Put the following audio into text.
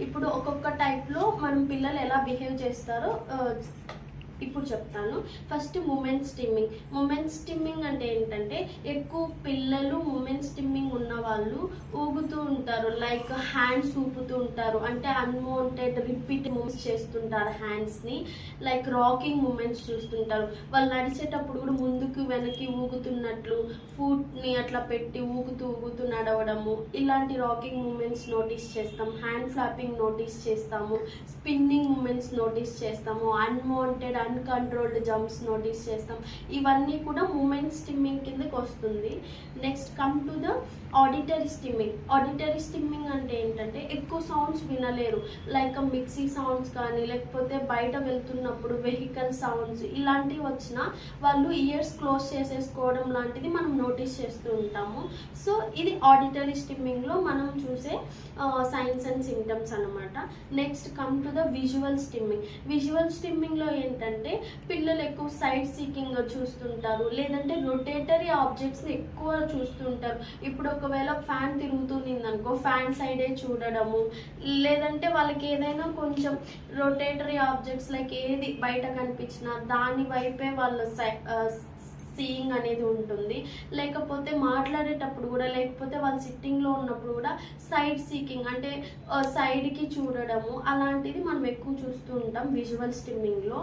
ఇప్పుడు ఒక్కొక్క టైప్లో మనం పిల్లలు ఎలా బిహేవ్ చేస్తారో ఇప్పుడు చెప్తాను. ఫస్ట్ మూమెంట్ స్టిమ్మింగ్ అంటే ఏంటంటే ఎక్కువ పిల్లలు మూమెంట్ స్టిమ్మింగ్ ఉన్న వాళ్ళు ఊగుతూ ఉంటారు, లైక్ హ్యాండ్స్ ఊపుతూ ఉంటారు, అంటే అన్వాంటెడ్ రిపీట్ మూవ్స్ చేస్తుంటారు హ్యాండ్స్ని, లైక్ రాకింగ్ మూమెంట్స్ చూస్తుంటారు. వాళ్ళు నడిచేటప్పుడు కూడా ముందుకు వెనక్కి ఊగుతున్నట్లు ఫుట్ని అట్లా పెట్టి ఊగుతూ ఊగుతూ నడవడము, ఇలాంటి రాకింగ్ మూమెంట్స్ నోటీస్ చేస్తాం. హ్యాండ్ ఫ్లాపింగ్ నోటీస్ చేస్తాము, స్పిన్నింగ్ మూమెంట్స్ నోటీస్ చేస్తాము, అన్వాంటెడ్ అన్కంట్రోల్డ్ జంప్స్ నోటీస్ చేస్తాం. ఇవన్నీ కూడా మూమెంట్ స్టిమ్మింగ్ కిందకి వస్తుంది. Next come to the auditory stimming అంటే ఏంటంటే ఎక్కువ సౌండ్స్ వినలేరు, లైక్ మిక్సీ సౌండ్స్ కానీ లేకపోతే బయట వెళ్తున్నప్పుడు వెహికల్ సౌండ్స్ ఇలాంటివి వచ్చినా వాళ్ళు ఇయర్స్ క్లోజ్ చేసేసుకోవడం లాంటిది మనం నోటీస్ చేస్తూ ఉంటాము. సో ఇది ఆడిటరీ స్టిమ్మింగ్లో మనం చూసే సైన్స్ అండ్ సిమ్టమ్స్ అనమాట. Next come to the visual స్టిమ్మింగ్లో ఏంటంటే పిల్లలు ఎక్కువ సైడ్ సీకింగ్ చూస్తుంటారు, లేదంటే రొటేటరీ ఆబ్జెక్ట్స్ని ఎక్కువ చూస్తుంటారు. ఇప్పుడు ఒకవేళ ఫ్యాన్ తిరుగుతుంది అనుకో, ఫ్యాన్ సైడే చూడడము, లేదంటే వాళ్ళకి ఏదైనా కొంచెం రొటేటరీ ఆబ్జెక్ట్స్ లైక్ ఏది బయట కనిపించినా దాని వైపే వాళ్ళ సీయింగ్ అనేది ఉంటుంది. లేకపోతే మాట్లాడేటప్పుడు కూడా, లేకపోతే వాళ్ళు సిట్టింగ్లో ఉన్నప్పుడు కూడా సైడ్ సీకింగ్ అంటే సైడ్కి చూడడము, అలాంటిది మనం ఎక్కువ చూస్తూ ఉంటాం విజువల్ స్టిమ్మింగ్లో.